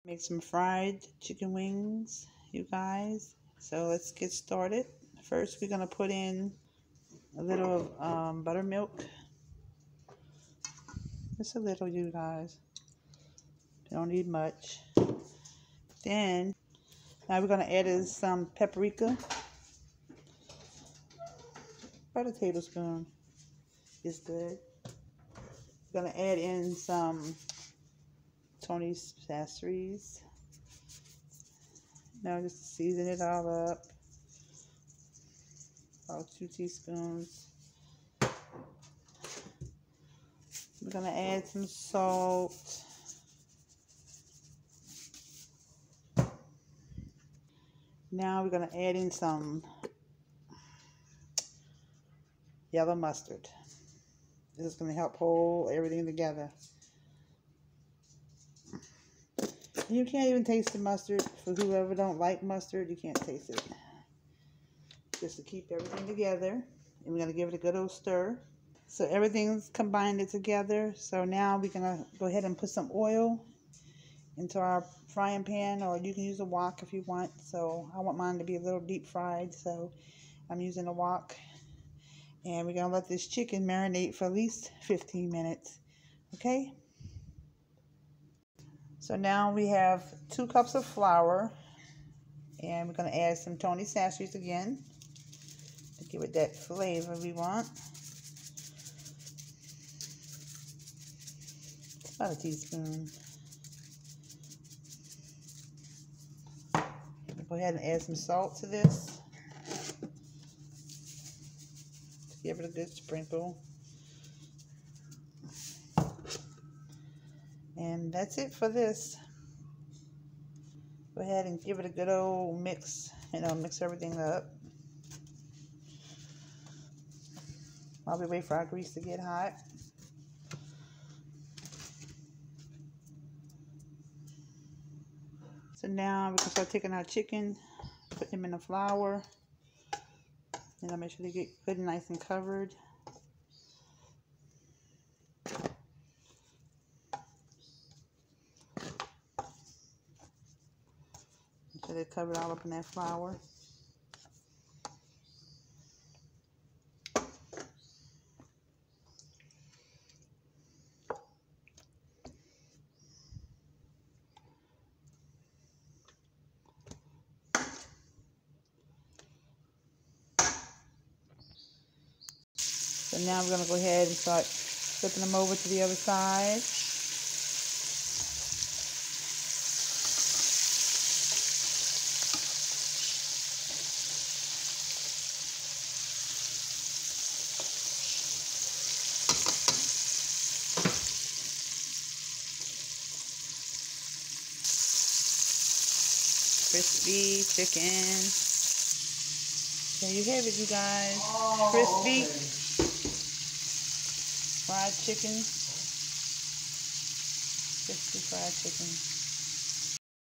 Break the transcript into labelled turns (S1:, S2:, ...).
S1: Make some fried chicken wings, you guys. So let's get started. First, we're gonna put in a little buttermilk. Just a little, you guys. You don't need much. Then, now we're gonna add in some paprika. About a tablespoon is good. We're gonna add in some Tony chachere. Now just to season it all up. About 2 teaspoons. We're gonna add some salt. Now we're gonna add in some yellow mustard. This is gonna help hold everything together. You can't even taste the mustard. For whoever don't like mustard, you can't taste it. Just to keep everything together. And we're gonna give it a good old stir. So everything's combined together. So now we're gonna go ahead and put some oil into our frying pan, or you can use a wok if you want. So I want mine to be a little deep fried, so I'm using a wok. And we're gonna let this chicken marinate for at least 15 minutes. Okay? So now we have 2 cups of flour, and we're gonna add some Tony chachere again to give it that flavor we want. About a teaspoon. Go ahead and add some salt to this. Give it a good sprinkle. And that's it for this. Go ahead and give it a good old mix. Mix everything up. While we wait for our grease to get hot. So now we can start taking our chicken, put them in the flour. And I'll make sure they get good and nice and covered. Make sure they're covered all up in that flour. So now we're going to go ahead and start flipping them over to the other side. Crispy chicken. There you have it, you guys. Crispy fried chicken. Crispy fried chicken.